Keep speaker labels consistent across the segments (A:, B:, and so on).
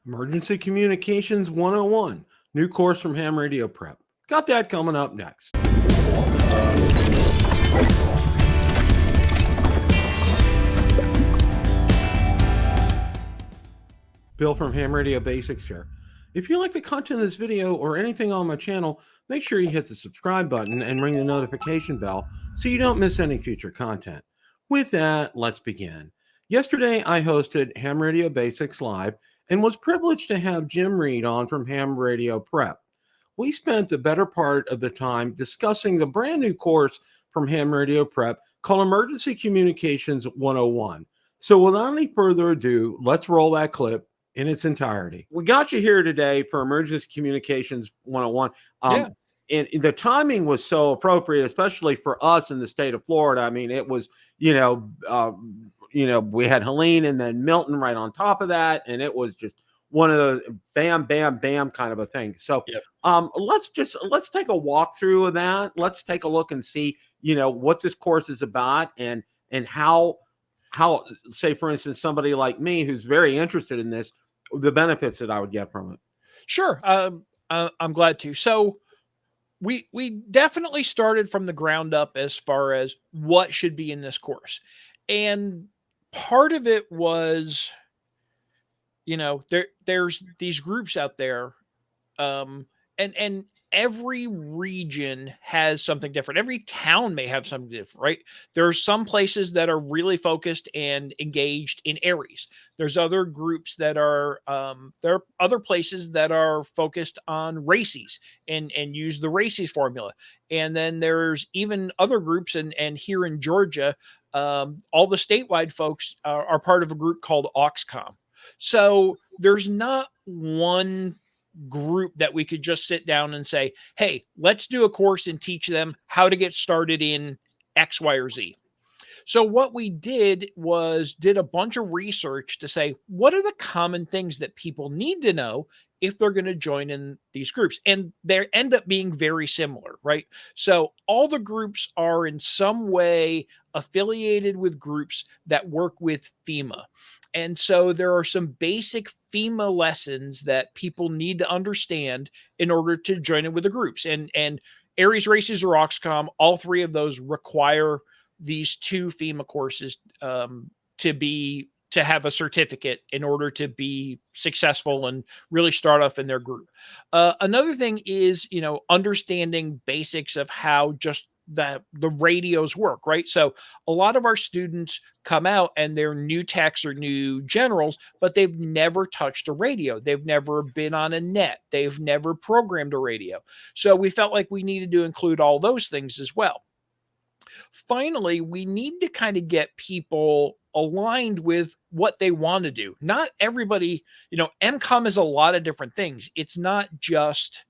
A: Emergency Communications 101, new course from Ham Radio Prep. Got that coming up next. Bill from Ham Radio Basics here. If you like the content of this video or anything on my channel, make sure you hit the subscribe button and ring the notification bell so you don't miss any future content. With that, let's begin. Yesterday, I hosted Ham Radio Basics Live and was privileged to have Jim Reed on from Ham Radio Prep. We spent the better part of the time discussing the brand new course from Ham Radio Prep called Emergency Communications 101. So without any further ado, let's roll that clip in its entirety. We got you here today for Emergency Communications 101. And the timing was so appropriate, especially for us in the state of Florida. I mean, it was, we had Helene and then Milton right on top of that. And it was just one of those bam, bam, bam kind of a thing. So let's take a walkthrough of that. Let's take a look and see, what this course is about and how, say, for instance, somebody like me who's very interested in this, the benefits that I would get from it.
B: Sure. I'm glad to. So we definitely started from the ground up as far as what should be in this course. And part of it was, there's these groups out there, and every region has something different. Every town may have something different, right? There are some places that are really focused and engaged in Aries. There's other groups that are, there are other places that are focused on races and use the races formula. And then there's even other groups, and here in Georgia, all the statewide folks are part of a group called Auxcom. So there's not one group that we could just sit down and say, hey, let's do a course and teach them how to get started in X, Y, or Z. So what we did was did a bunch of research to say, what are the common things that people need to know if they're going to join in these groups? And they end up being very similar, right? So all the groups are in some way affiliated with groups that work with FEMA. And so there are some basic FEMA lessons that people need to understand in order to join in with the groups. And Aries Races or Auxcom, all three of those require these two FEMA courses to have a certificate in order to be successful and really start off in their group. Another thing is, understanding basics of how just the radios work, right? So a lot of our students come out and they're new techs or new generals, but they've never touched a radio. They've never been on a net. They've never programmed a radio. So we felt like we needed to include all those things as well. Finally, we need to kind of get people aligned with what they want to do. Not everybody, MCOM is a lot of different things. It's not just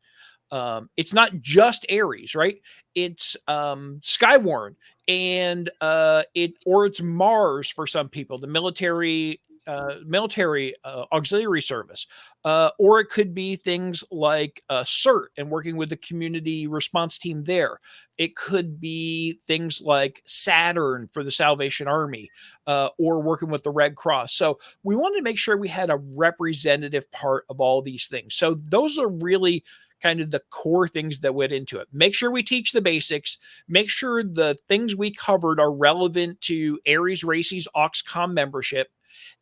B: Aries, right? It's Skywarn and it's Mars for some people, the military auxiliary service, or it could be things like CERT and working with the community response team there. It could be things like Saturn for the Salvation Army, or working with the Red Cross. So we wanted to make sure we had a representative part of all these things. So those are really kind of the core things that went into it. Make sure we teach the basics, make sure the things we covered are relevant to Aries Races Auxcom membership,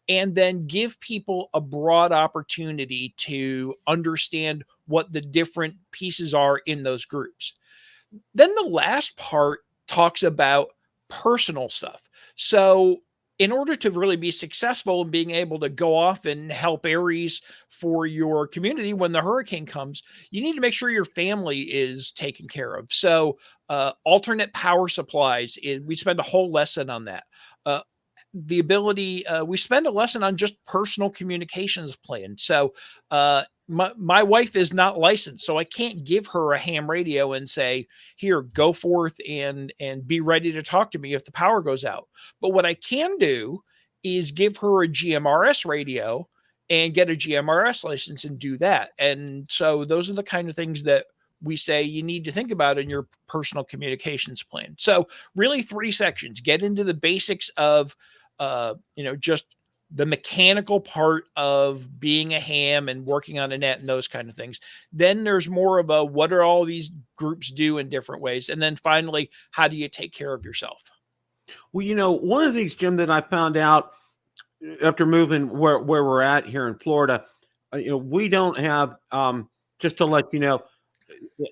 B: and then give people a broad opportunity to understand what the different pieces are in those groups. Then the last part talks about personal stuff. So in order to really be successful in being able to go off and help Aries for your community when the hurricane comes, you need to make sure your family is taken care of. So alternate power supplies, we spend a whole lesson on that. The ability, we spend a lesson on just personal communications plan. So my wife is not licensed, so I can't give her a ham radio and say, here, go forth and be ready to talk to me if the power goes out. But what I can do is give her a GMRS radio and get a GMRS license and do that. And so those are the kind of things that we say you need to think about in your personal communications plan. So really 3 sections: get into the basics of, just the mechanical part of being a ham and working on a net and those kind of things. Then there's more of a, what are all these groups do in different ways? And then finally, how do you take care of yourself?
A: Well, one of the things, Jim, that I found out after moving where we're at here in Florida, we don't have, just to let you know,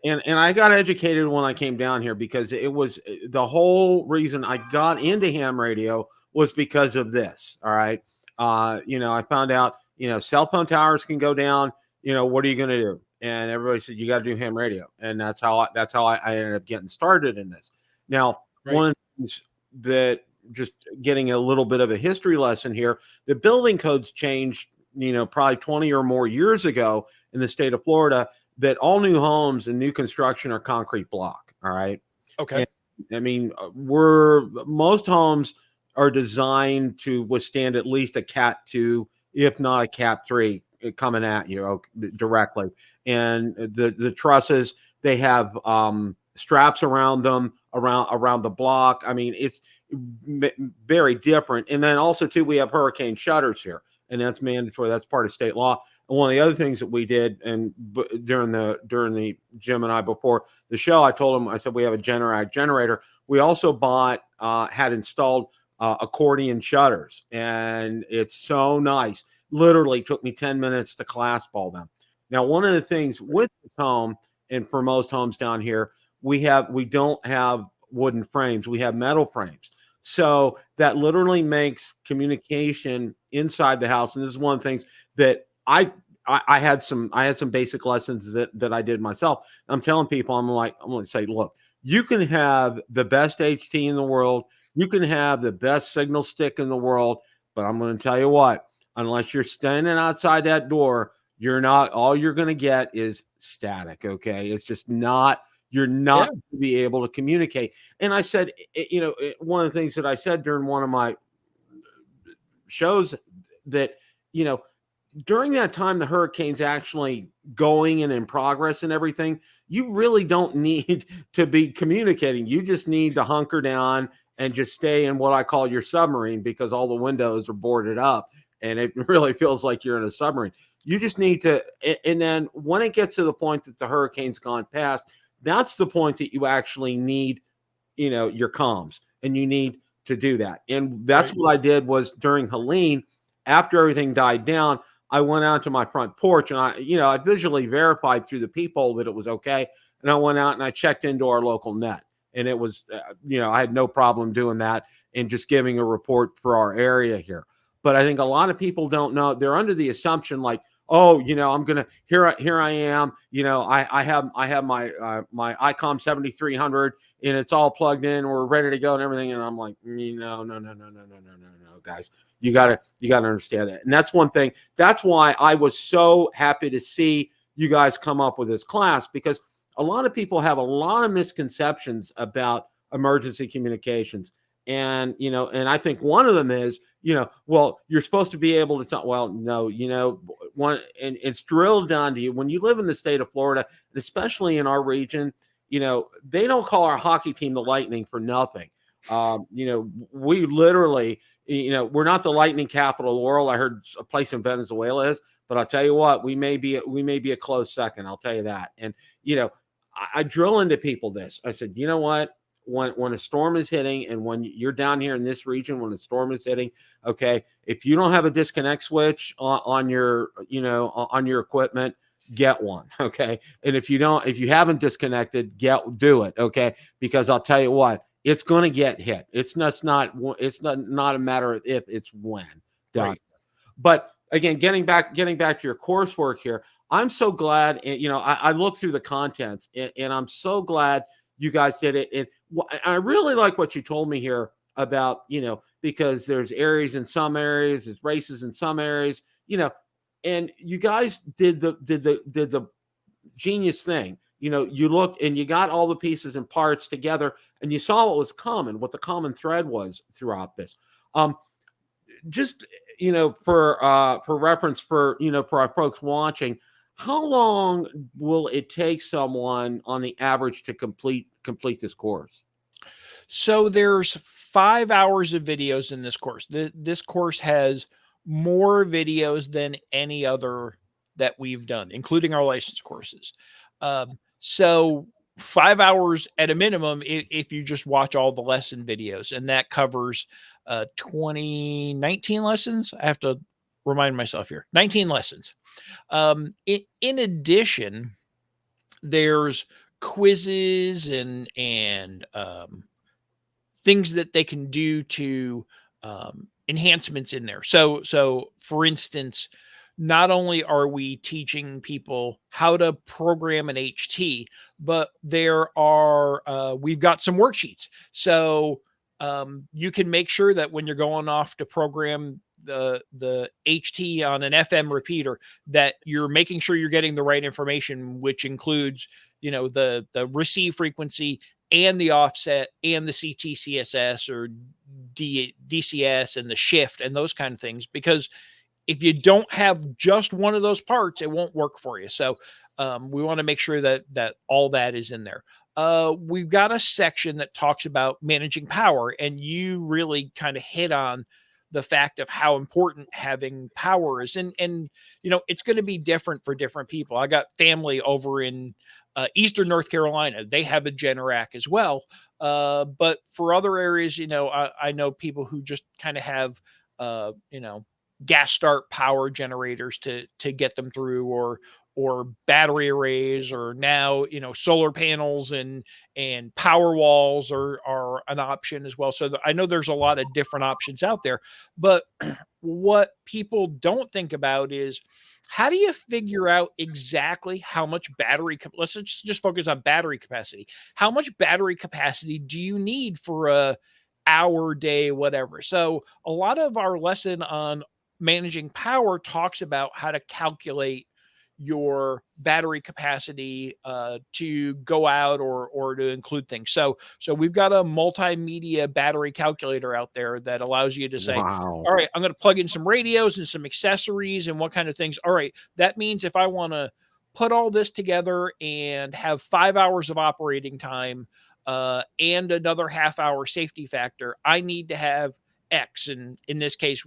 A: and I got educated when I came down here, because it was the whole reason I got into ham radio was because of this. All right. I found out, cell phone towers can go down. What are you going to do? And everybody said, you got to do ham radio. And that's how I ended up getting started in this. Now,
B: Right.
A: one of the things that, just getting a little bit of a history lesson here, the building codes changed, probably 20 or more years ago in the state of Florida, that all new homes and new construction are concrete block. All right.
B: Okay.
A: And, I mean, most homes are designed to withstand at least a Cat 2, if not a Cat 3, coming at you directly. And the trusses, they have straps around them, around the block. I mean, it's very different. And then also too, we have hurricane shutters here, and that's mandatory. That's part of state law. And one of the other things that we did, and during the Jim and I, before the show, I told him, I said, we have a Generac generator. We also had installed accordion shutters, and it's so nice. Literally took me 10 minutes to clasp all them. Now, one of the things with this home, and for most homes down here, we don't have wooden frames. We have metal frames. So that literally makes communication inside the house. And this is one of the things that I had some basic lessons that I did myself. I'm telling people, I'm going to say, look, you can have the best HT in the world. You can have the best signal stick in the world. But I'm going to tell you what, unless you're standing outside that door, all you're going to get is static. Okay. It's just not, you're not going to be able to communicate. And I said, one of the things that I said during one of my shows, that, during that time, the hurricane's actually going and in progress and everything, you really don't need to be communicating. You just need to hunker down and just stay in what I call your submarine, because all the windows are boarded up and it really feels like you're in a submarine. You just need to, and then when it gets to the point that the hurricane's gone past, that's the point that you actually need, your comms, and you need to do that. And that's what I did was during Helene, after everything died down, I went out to my front porch and I visually verified through the peephole that it was okay. And I went out and I checked into our local net, and it was, I had no problem doing that and just giving a report for our area here. But I think a lot of people don't know. They're under the assumption like, oh, I'm gonna here I am. I have my ICOM 7300 and it's all plugged in. We're ready to go and everything. And I'm like, no, guys, you gotta understand that. And that's one thing. That's why I was so happy to see you guys come up with this class, because a lot of people have a lot of misconceptions about emergency communications. And, and I think one of them is, well, you're supposed to be able to talk. Well, no, and it's drilled down to you when you live in the state of Florida, especially in our region. They don't call our hockey team the Lightning for nothing. We literally, we're not the Lightning capital of the world. I heard a place in Venezuela is, but I'll tell you what, we may be a close second. I'll tell you that. And, I drill into people this. I said, you know what? When a storm is hitting, and when you're down here in this region, when a storm is hitting, okay, if you don't have a disconnect switch on your equipment, get one, okay. And if you haven't disconnected, do it, okay, because I'll tell you what, it's going to get hit. It's not a matter of if, it's when. Done. Right. But again, getting back to your coursework here, I'm so glad. I looked through the contents, and I'm so glad you guys did it. And I really like what you told me here about, because there's areas in some areas, there's races in some areas, and you guys did the genius thing. You looked and you got all the pieces and parts together, and you saw what was common, what the common thread was throughout this. Just, for reference, for our folks watching, how long will it take someone on the average to complete this course?
B: So there's 5 hours of videos in this course. This course has more videos than any other that we've done, including our license courses. So 5 hours at a minimum if you just watch all the lesson videos, and that covers 19 lessons. I have to remind myself here, 19 lessons. In addition, there's quizzes and things that they can do to enhancements in there. So for instance, not only are we teaching people how to program an HT, but we've got some worksheets. So you can make sure that when you're going off to program the HT on an FM repeater, that you're making sure you're getting the right information, which includes, the receive frequency and the offset and the CTCSS or DCS and the shift and those kind of things. Because if you don't have just one of those parts, it won't work for you. So we want to make sure that all that is in there. We've got a section that talks about managing power, and you really kind of hit on the fact of how important having power is. And it's going to be different for different people. I got family over in Eastern North Carolina. They have a Generac as well. But for other areas, I know people who just kind of have, gas start power generators to get them through, or battery arrays, or now, solar panels and power walls are an option as well. So I know there's a lot of different options out there, but what people don't think about is, how do you figure out exactly how much let's just focus on battery capacity. How much battery capacity do you need for a hour, day, whatever? So a lot of our lesson on managing power talks about how to calculate your battery capacity to go out or to include things. So we've got a multimedia battery calculator out there that allows you to say,
A: Wow.
B: all right, I'm going to plug in some radios and some accessories and what kind of things. All right, that means if I want to put all this together and have 5 hours of operating time and another half hour safety factor, I need to have X. And in this case,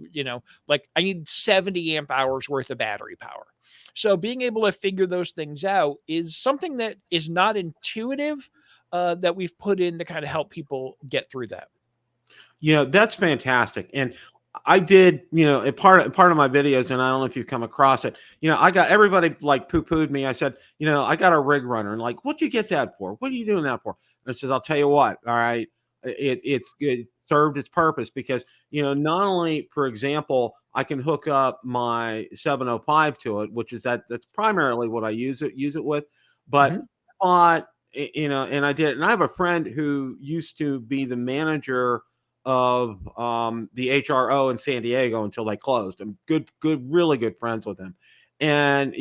B: like I need 70 amp hours worth of battery power. So being able to figure those things out is something that is not intuitive, that we've put in to kind of help people get through that.
A: That's fantastic. And I did, a part of my videos, and I don't know if you've come across it. I got everybody like poo-pooed me. I said, I got a rig runner, and like, what'd you get that for? What are you doing that for? And I says, I'll tell you what. All right, it served its purpose because not only, for example, I can hook up my 705 to it, which is that's primarily what I use it with, but but and I did, and I have a friend who used to be the manager of the HRO in San Diego until they closed. I'm really good friends with him. And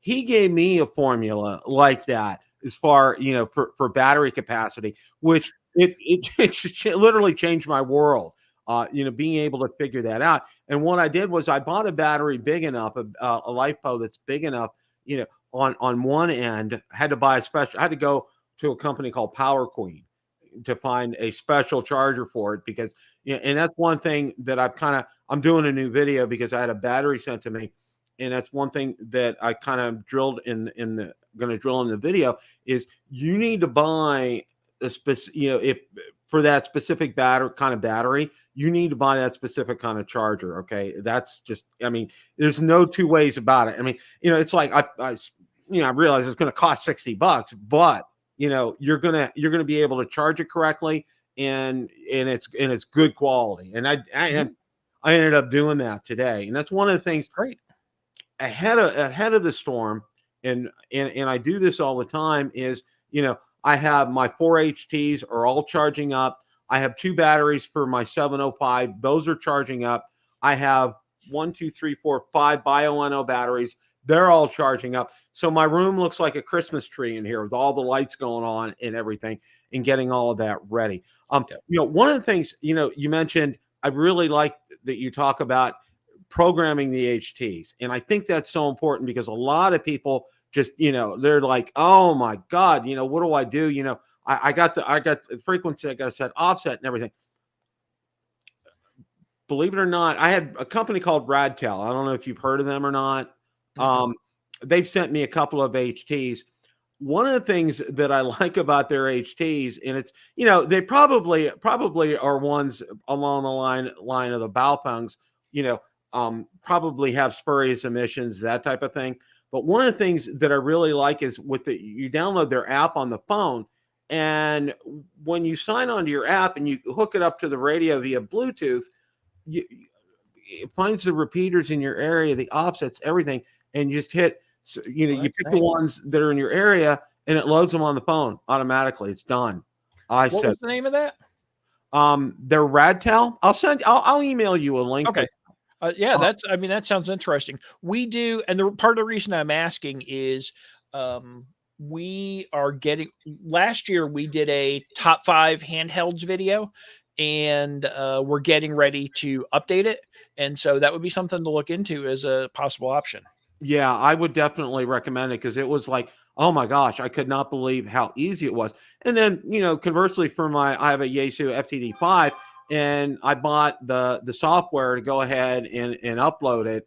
A: he gave me a formula like that as far, for battery capacity, which it literally changed my world. Being able to figure that out. And what I did was I bought a battery big enough, a LiFePO that's big enough, on one end. I had to go to a company called Power Queen to find a special charger for it, because and that's one thing that I'm doing a new video because I had a battery sent to me, and that's one thing that I kind of drilled going to drill in the video is you need to buy a if for that specific battery, you need to buy that specific kind of charger. Okay, that's just, there's no two ways about it. It's like I realize it's going to cost $60, but you're gonna be able to charge it correctly, and it's good quality. And I ended up doing that today, and that's one of the things.
B: Great.
A: Ahead of the storm, and I do this all the time. Is I have my 4 HTs are all charging up. I have 2 batteries for my 705; those are charging up. I have 1, 2, 3, 4, 5 Bio-NO batteries. They're all charging up. So my room looks like a Christmas tree in here with all the lights going on and everything, and getting all of that ready. One of the things, you mentioned, I really like that you talk about programming the HTs. And I think that's so important because a lot of people just, they're like, oh my God, what do I do? I got the frequency, I got to set offset and everything. believe it or not, I had a company called Radtel. I don't know if you've heard of them or not.
B: Mm-mm.
A: They've sent me a couple of HTs. One of the things that I like about their HTs, and it's, they probably are ones along the line of the Baofungs, probably have spurious emissions, that type of thing. But one of the things that I really like is you download their app on the phone, and when you sign onto your app and you hook it up to the radio via Bluetooth, you, it finds the repeaters in your area, the offsets, everything, and you just hit. So,
B: Well,
A: you
B: that's
A: pick the
B: nice.
A: ones that are in your area, and it loads them on the phone automatically. It's done. I
B: What
A: said,
B: was the name of that?
A: they're Radtel. I'll email you a link.
B: Okay. Yeah,
A: Uh,
B: that sounds interesting. We do, and the part of the reason I'm asking is, um, we are getting. Last year, we did a top 5 handhelds video, and we're getting ready to update it, and so that would be something to look into as a possible option.
A: Yeah, I would definitely recommend it because it was like, oh my gosh, I could not believe how easy it was. And then, conversely, I have a Yaesu FTD5, and I bought the software to go ahead and upload it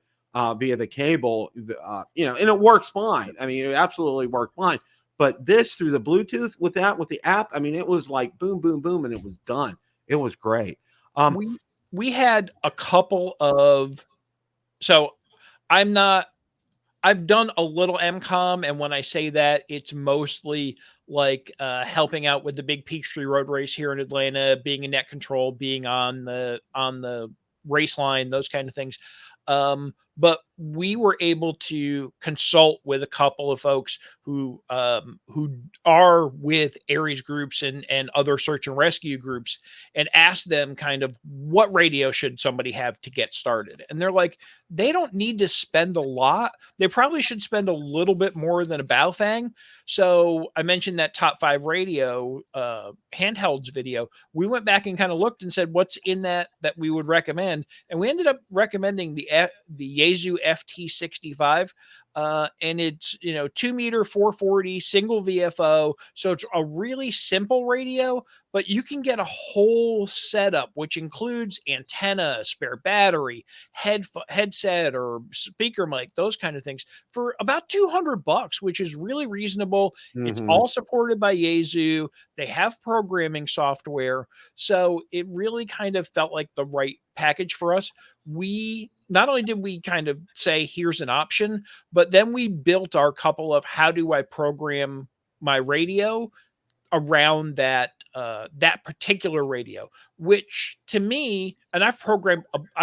A: via the cable, and it works fine. I mean, it absolutely worked fine. But this through the Bluetooth with the app, I mean, it was like boom, boom, boom, and it was done. It was great. Um,
B: We we had a couple of so I'm not I've done a little MCOM, and when I say that, it's mostly like helping out with the big Peachtree Road Race here in Atlanta, being in net control, being on the race line, those kind of things. But we were able to consult with a couple of folks who are with Aries groups and other search and rescue groups, and ask them kind of what radio should somebody have to get started. And they're like, they don't need to spend a lot. They probably should spend a little bit more than a Baofeng. So I mentioned that top 5 radio handhelds video. We went back and kind of looked and said, what's in that we would recommend, and we ended up recommending the Yaesu FT65. And it's 2 meter 440 single VFO, so it's a really simple radio, but you can get a whole setup which includes antenna, spare battery, headset or speaker mic, those kind of things, for about $200, which is really reasonable. It's
A: mhm.
B: all supported by Yaesu. They have programming software, so it really kind of felt like the right package for us. We not only did we kind of say here's an option, but then we built our couple of how do I program my radio around that particular radio, which to me, and I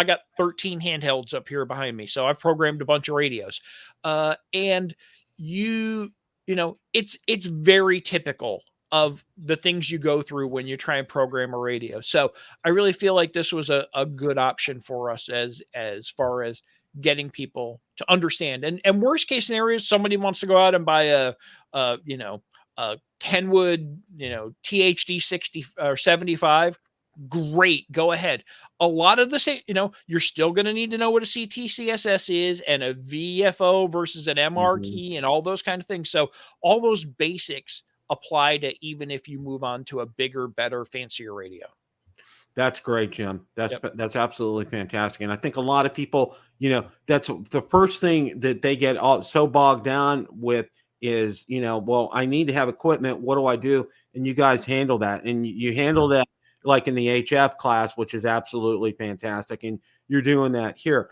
B: got 13 handhelds up here behind me, so I've programmed a bunch of radios, and it's very typical of the things you go through when you try and program a radio. So I really feel like this was a good option for us as far as getting people to understand. And worst case scenario, somebody wants to go out and buy a you know Kenwood, THD 60 or 75, great, go ahead. A lot of the same, you're still going to need to know what a CTCSS is and a VFO versus an MR
A: Mhm.
B: key and all those kind of things. So all those basics apply to even if you move on to a bigger, better, fancier radio.
A: That's great, Jim.
B: Yep.
A: That's absolutely fantastic, and I think a lot of people, that's the first thing that they get all so bogged down with is, well, I need to have equipment. What do I do? And you guys handle that, and you handle that like in the HF class, which is absolutely fantastic, and you're doing that here.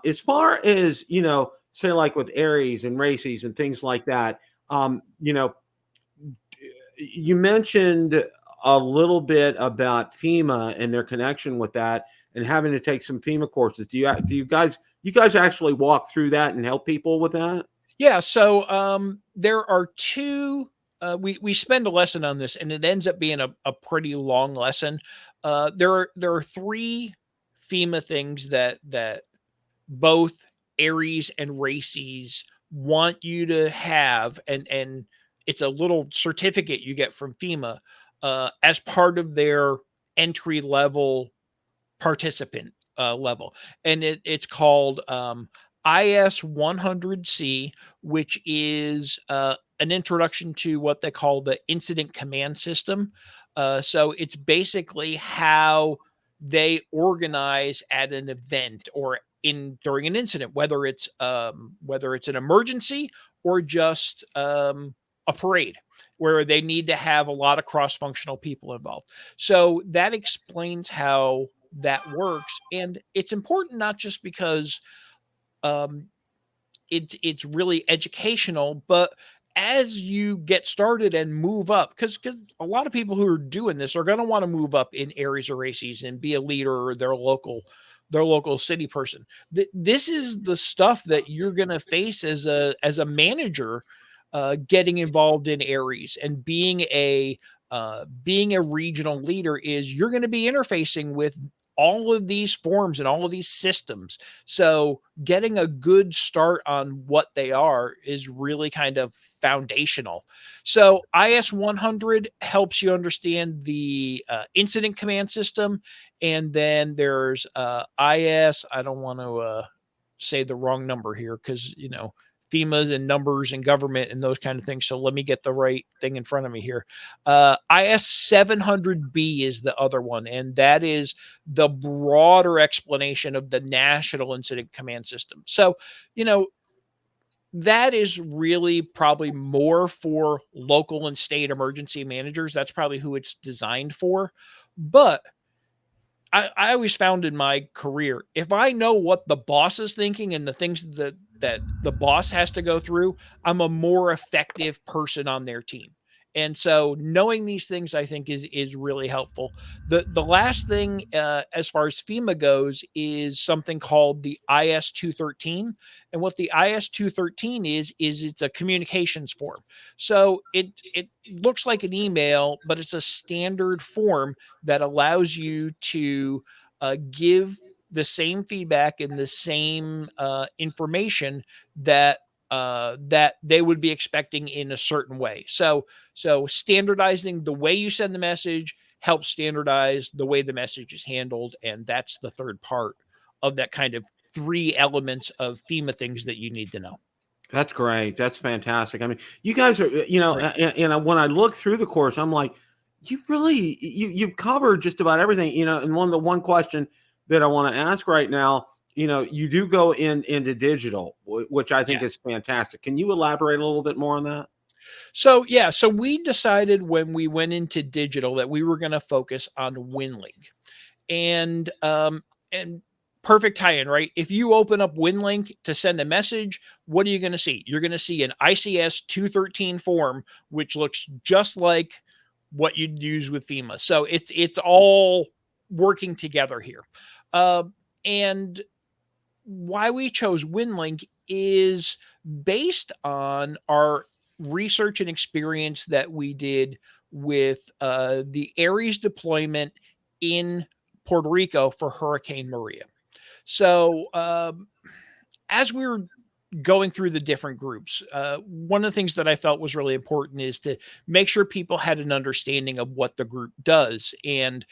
A: As far as say like with Aries and races and things like that, you mentioned a little bit about FEMA and their connection with that and having to take some FEMA courses. Do you guys actually walk through that and help people with that?
B: Yeah. So there are two. We spend a lesson on this, and it ends up being a pretty long lesson. There are 3 FEMA things that both Aries and Races want you to have, and it's a little certificate you get from FEMA as part of their entry level participant level, and it's called IS 100C, which is an introduction to what they call the incident command system. So it's basically how they organize at an event or during an incident, whether it's an emergency or just a parade where they need to have a lot of cross-functional people involved. So that explains how that works. And it's important not just because um, it's really educational, but as you get started and move up, because a lot of people who are doing this are going to want to move up in areas or races and be a leader or their local city person. This is the stuff that you're going to face as a manager, getting involved in areas and being a regional leader is you're going to be interfacing with all of these forms and all of these systems. So getting a good start on what they are is really kind of foundational. So IS 100 helps you understand the incident command system. And then there's IS, I don't want to say the wrong number here because, FEMA and numbers and government and those kind of things. So let me get the right thing in front of me here. IS 700B is the other one, and that is the broader explanation of the National Incident Command System. So, that is really probably more for local and state emergency managers. That's probably who it's designed for. But I always found in my career, if I know what the boss is thinking and the things that the boss has to go through, I'm a more effective person on their team. And so knowing these things, I think, is really helpful. The last thing, as far as FEMA goes, is something called the IS 213. And what the IS 213 is it's a communications form. So it looks like an email, but it's a standard form that allows you to give the same feedback and the same information that they would be expecting in a certain way. So standardizing the way you send the message helps standardize the way the message is handled, and that's the third part of that kind of 3 elements of FEMA things that you need to know.
A: That's great. That's fantastic. I mean, you guys are,
B: Right.
A: and when I look through the course, I'm like, you've covered just about everything, and one question that I want to ask right now, you do go into digital, which I think
B: Yeah.
A: is fantastic. Can you elaborate a little bit more on that?
B: So yeah, so we decided when we went into digital that we were going to focus on WinLink. And perfect tie-in, right? If you open up WinLink to send a message, what are you going to see? You're going to see an ICS 213 form, which looks just like what you'd use with FEMA. So it's all working together here. And why we chose WinLink is based on our research and experience that we did with the Ares deployment in Puerto Rico for Hurricane Maria. So, as we were going through the different groups, one of the things that I felt was really important is to make sure people had an understanding of what the group does. And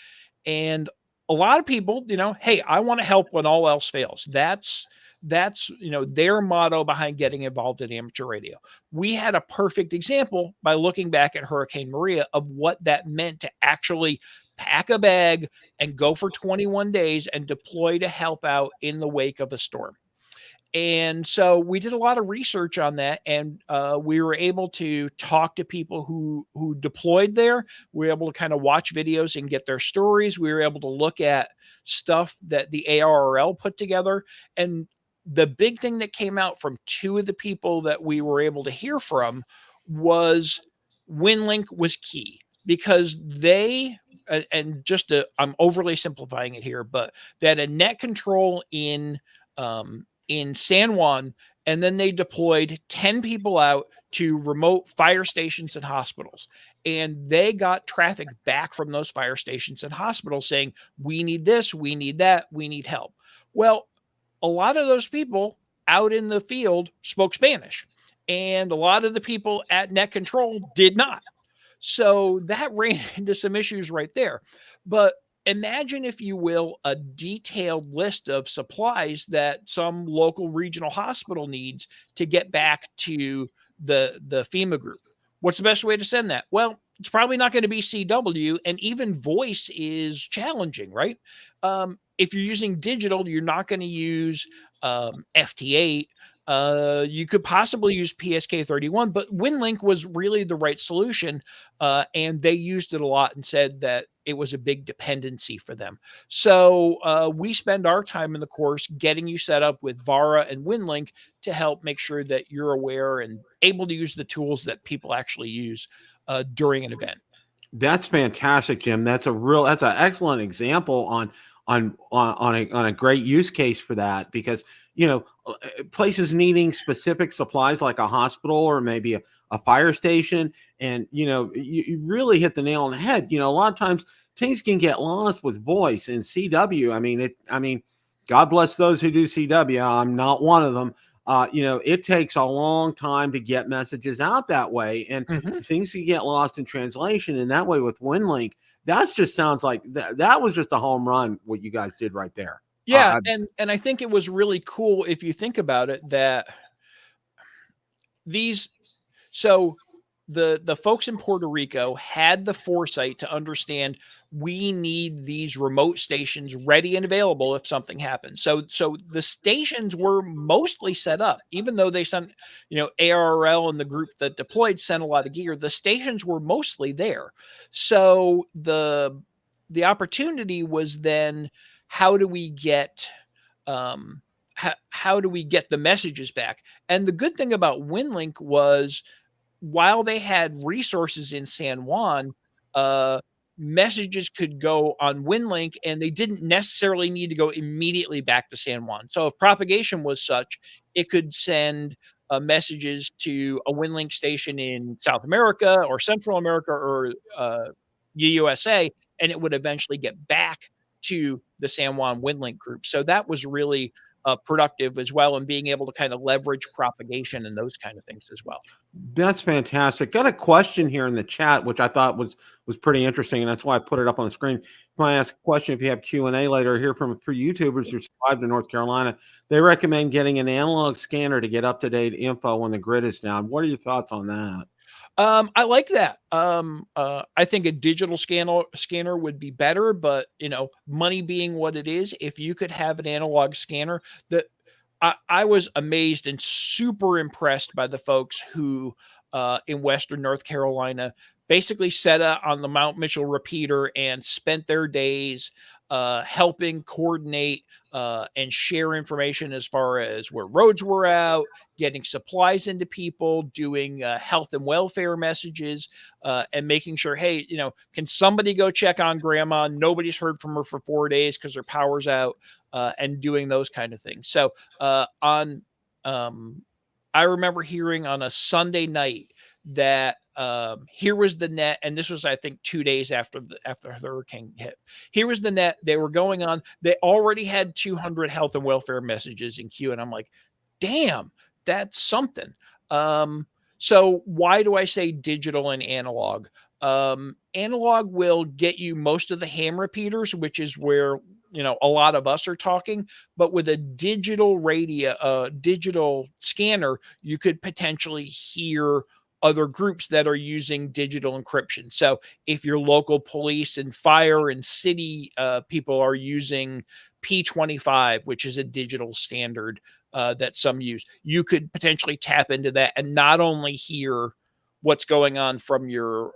B: a lot of people, hey, I want to help when all else fails. That's their motto behind getting involved in amateur radio. We had a perfect example by looking back at Hurricane Maria of what that meant to actually pack a bag and go for 21 days and deploy to help out in the wake of a storm. And so we did a lot of research on that, and we were able to talk to people who deployed there. We were able to kind of watch videos and get their stories. We were able to look at stuff that the ARRL put together. And the big thing that came out from 2 of the people that we were able to hear from was WinLink was key because they, and just I'm overly simplifying it here, but they had a net control in San Juan, and then they deployed 10 people out to remote fire stations and hospitals. And they got traffic back from those fire stations and hospitals saying, we need this, we need that, we need help. Well, a lot of those people out in the field spoke Spanish, and a lot of the people at net control did not. So that ran into some issues right there. But imagine, if you will, a detailed list of supplies that some local regional hospital needs to get back to the FEMA group. What's the best way to send that? Well, it's probably not going to be CW, and even voice is challenging, right? If you're using digital, you're not going to use FT8. You could possibly use PSK31, but WinLink was really the right solution, and they used it a lot and said that it was a big dependency for them. So we spend our time in the course getting you set up with Vara and WinLink to help make sure that you're aware and able to use the tools that people actually use during an event.
A: That's fantastic, Jim. That's an excellent example on a great use case for that, because places needing specific supplies like a hospital or maybe a fire station, and you really hit the nail on the head. A lot of times things can get lost with voice and CW. I mean, God bless those who do CW. I'm not one of them. It takes a long time to get messages out that way, and
B: Mhm.
A: things can get lost in translation. And that way with WinLink, that just sounds like that was just a home run what you guys did right there.
B: Yeah, and I think it was really cool if you think about it that these so the folks in Puerto Rico had the foresight to understand we need these remote stations ready and available if something happens. So the stations were mostly set up, even though they sent, ARRL and the group that deployed sent a lot of gear. The stations were mostly there. So the opportunity was then how do we get how do we get the messages back? And the good thing about WinLink was while they had resources in San Juan, uh, messages could go on WinLink and they didn't necessarily need to go immediately back to San Juan. So if propagation was such, it could send messages to a WinLink station in South America or Central America or USA, and it would eventually get back to the San Juan WinLink group. So that was really productive as well, and being able to kind of leverage propagation and those kind of things as well.
A: That's fantastic. Got a question here in the chat, which I thought was pretty interesting, and that's why I put it up on the screen. If I ask a question, if you have Q&A later, hear from a few YouTubers who survived in North Carolina. They recommend getting an analog scanner to get up-to-date info when the grid is down. What are your thoughts on that?
B: I like that. I think a digital scanner would be better, but money being what it is, if you could have an analog scanner, that I was amazed and super impressed by the folks who in Western North Carolina basically set up on the Mount Mitchell repeater and spent their days helping coordinate and share information as far as where roads were out, getting supplies into people, doing health and welfare messages, and making sure, hey, can somebody go check on grandma? Nobody's heard from her for 4 days because her power's out, and doing those kind of things. So I remember hearing on a Sunday night that here was the net, and this was I think 2 days after the hurricane hit. Here was the net. They were going on. They already had 200 health and welfare messages in queue, and I'm like, damn, that's something. So why do I say digital and analog? Analog will get you most of the ham repeaters, which is where a lot of us are talking, but with a digital scanner, you could potentially hear other groups that are using digital encryption. So if your local police and fire and city people are using P25, which is a digital standard that some use, you could potentially tap into that and not only hear what's going on from your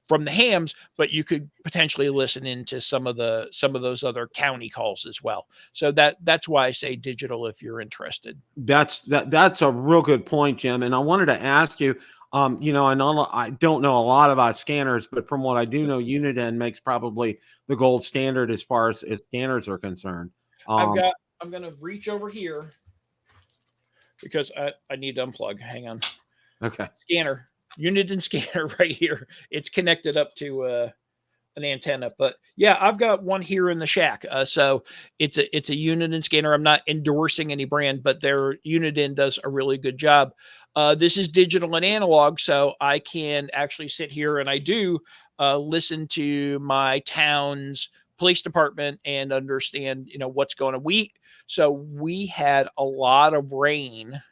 B: from the hams, but you could potentially listen into some of those other county calls as well. So that's why I say digital if you're interested.
A: That's a real good point, Jim. And I wanted to ask you, I don't know a lot about scanners, but from what I do know, Uniden makes probably the gold standard as far as scanners are concerned.
B: I'm gonna reach over here because I need to unplug. Hang on.
A: Okay.
B: Scanner. Uniden scanner right here. It's connected up to an antenna, but yeah, I've got one here in the shack. So it's a Uniden scanner. I'm not endorsing any brand, but their Uniden does a really good job. This is digital and analog, so I can actually sit here and I do listen to my town's police department and understand what's going on. We had a lot of rain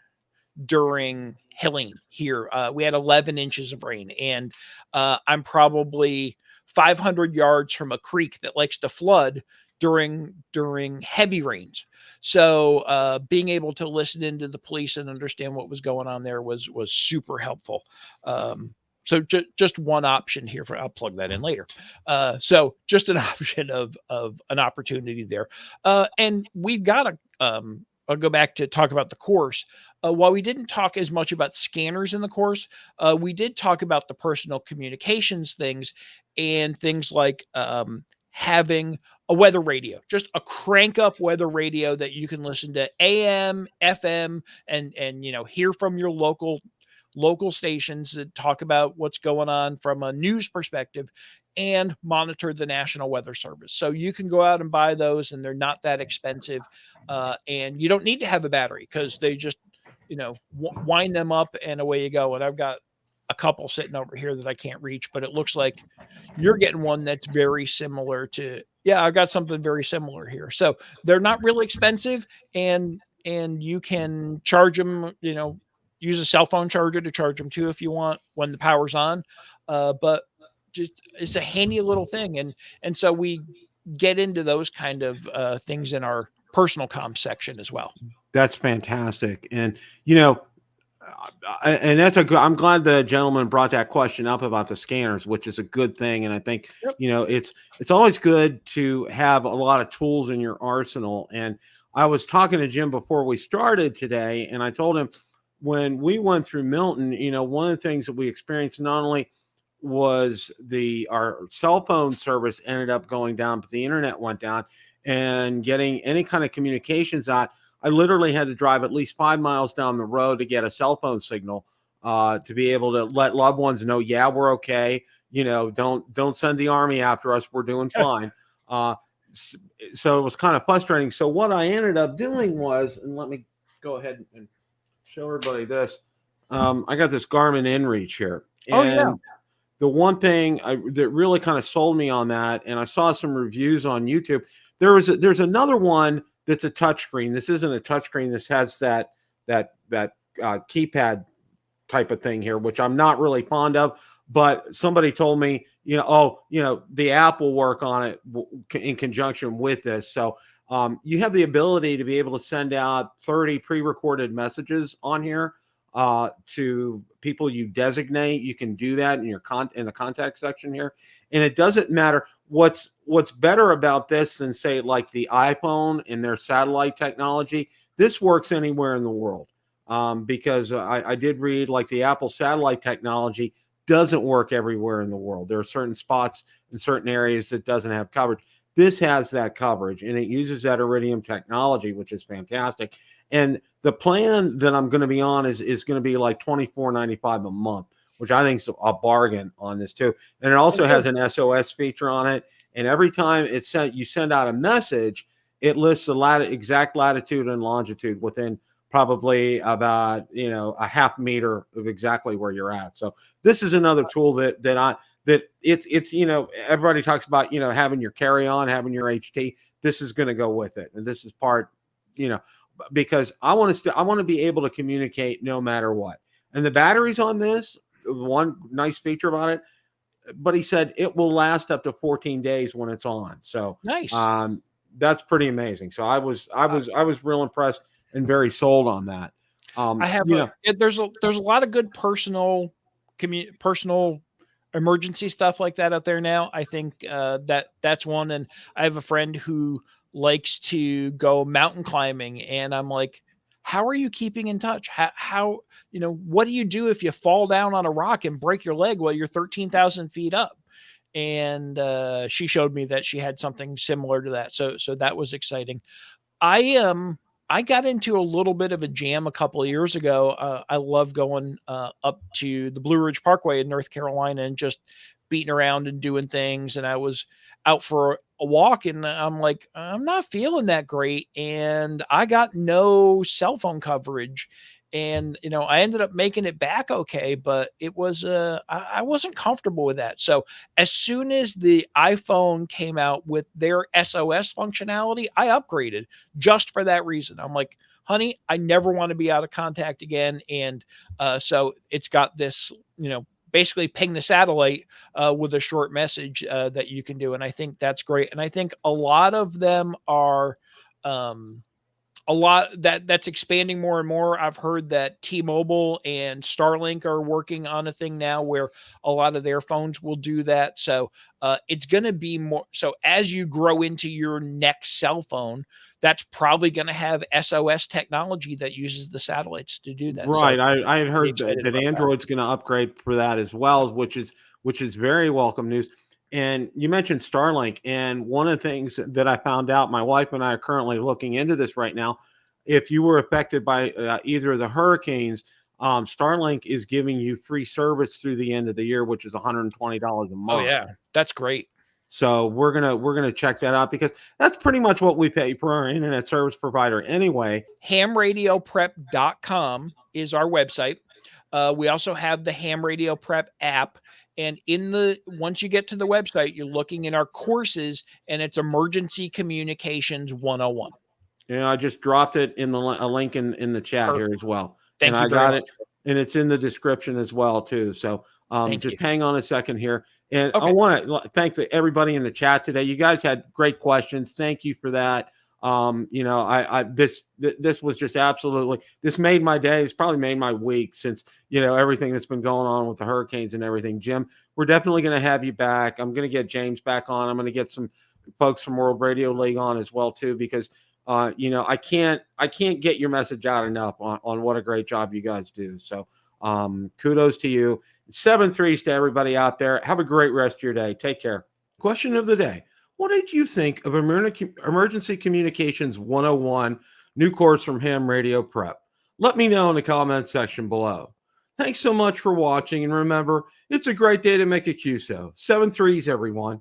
B: during Helene here. We had 11 inches of rain, and I'm probably 500 yards from a creek that likes to flood during heavy rains. So being able to listen into the police and understand what was going on there was super helpful. So just one option here for, I'll plug that in later. So just an option of an opportunity there. And we've got I'll go back to talk about the course. While we didn't talk as much about scanners in the course, we did talk about the personal communications things and things like having a weather radio, just a crank up weather radio that you can listen to AM, FM, and hear from your local stations that talk about what's going on from a news perspective and monitor the National Weather Service. So you can go out and buy those, and they're not that expensive. And you don't need to have a battery because they just, wind them up and away you go. And I've got a couple sitting over here that I can't reach, but it looks like you're getting one that's very similar to, yeah, I've got something very similar here. So they're not really expensive, and you can charge them, use a cell phone charger to charge them too if you want when the power's on. But just it's a handy little thing, and so we get into those kind of things in our personal comms section as well.
A: That's fantastic, and and I'm glad the gentleman brought that question up about the scanners, which is a good thing. And I think,
B: Yep.
A: It's always good to have a lot of tools in your arsenal. And I was talking to Jim before we started today, and I told him when we went through Milton, one of the things that we experienced not only was our cell phone service ended up going down, but the internet went down, and getting any kind of communications out, I literally had to drive at least 5 miles down the road to get a cell phone signal to be able to let loved ones know, yeah, we're okay. Don't send the army after us. We're doing fine. So it was kind of frustrating. So what I ended up doing was, and let me go ahead and show everybody this. I got this Garmin InReach here. And the one thing that really kind of sold me on that, and I saw some reviews on YouTube, there's another one that's a touchscreen. This isn't a touchscreen. This has that keypad type of thing here, which I'm not really fond of. But somebody told me, the app will work on it in conjunction with this. So you have the ability to be able to send out 30 pre-recorded messages on here to people you designate. You can do that in in the contact section here, and it doesn't matter. What's better about this than, say, like the iPhone and their satellite technology? This works anywhere in the world, because I did read, like, the Apple satellite technology doesn't work everywhere in the world. There are certain spots in certain areas that doesn't have coverage. This has that coverage, and it uses that Iridium technology, which is fantastic. And the plan that I'm going to be on is going to be like $24.95 a month, which I think is a bargain on this too. And it also has an SOS feature on it. And every time you send out a message, it lists the exact latitude and longitude within probably about, a half meter of exactly where you're at. So this is another tool that it's everybody talks about, having your carry-on, having your HT. This is going to go with it. And this is part, because I want to be able to communicate no matter what. And the batteries on this, one nice feature about it, but he said it will last up to 14 days when it's on. So
B: Nice.
A: That's pretty amazing. So I was real impressed and very sold on that.
B: I have there's a lot of good personal emergency stuff like that out there now. I think that's one. And I have a friend who likes to go mountain climbing, and I'm like, how are you keeping in touch? How what do you do if you fall down on a rock and break your leg while you're 13,000 feet up? And she showed me that she had something similar to that. So that was exciting. I got into a little bit of a jam a couple of years ago. I love going up to the Blue Ridge Parkway in North Carolina and just beating around and doing things. And I was out for a walk, and I'm like, I'm not feeling that great. And I got no cell phone coverage. And, I ended up making it back okay, but it was, I wasn't comfortable with that. So as soon as the iPhone came out with their SOS functionality, I upgraded just for that reason. I'm like, honey, I never want to be out of contact again. And so it's got this, basically ping the satellite with a short message that you can do. And I think that's great. And I think a lot of them are that's expanding more and more. I've heard that T-Mobile and Starlink are working on a thing now where a lot of their phones will do that. So it's going to be more. So as you grow into your next cell phone, that's probably going to have SOS technology that uses the satellites to do that.
A: Right.
B: So
A: I had
B: pretty
A: heard
B: excited
A: that
B: about that.
A: Android's going to upgrade for that as well, which is very welcome news. And you mentioned Starlink, and one of the things that I found out, my wife and I are currently looking into this right now. If you were affected by either of the hurricanes, Starlink is giving you free service through the end of the year, which is $120 a
B: Oh
A: month.
B: yeah, that's great.
A: So we're gonna check that out because that's pretty much what we pay for our internet service provider anyway.
B: Hamradioprep.com is our website. We also have the Ham Radio Prep app. And once you get to the website, you're looking in our courses, and it's Emergency Communications 101.
A: I just dropped it in a link in the chat here as well.
B: Thank
A: And
B: you
A: I
B: very
A: got
B: much.
A: it, and it's in the description as well too. So
B: Thank
A: just
B: you.
A: hang on a second here. And I
B: Okay.
A: want to thank everybody in the chat today. You guys had great questions. Thank you for that. This was just absolutely, this made my day. It's probably made my week since, everything that's been going on with the hurricanes and everything. Jim, we're definitely going to have you back. I'm going to get James back on. I'm going to get some folks from World Radio League on as well too, because I can't get your message out enough on what a great job you guys do. So kudos to you. 7-3s to everybody out there. Have a great rest of your day. Take care. Question of the day. What did you think of Emergency Communications 101, new course from Ham Radio Prep? Let me know in the comment section below. Thanks so much for watching, and remember, it's a great day to make a QSO. 7-3s, everyone.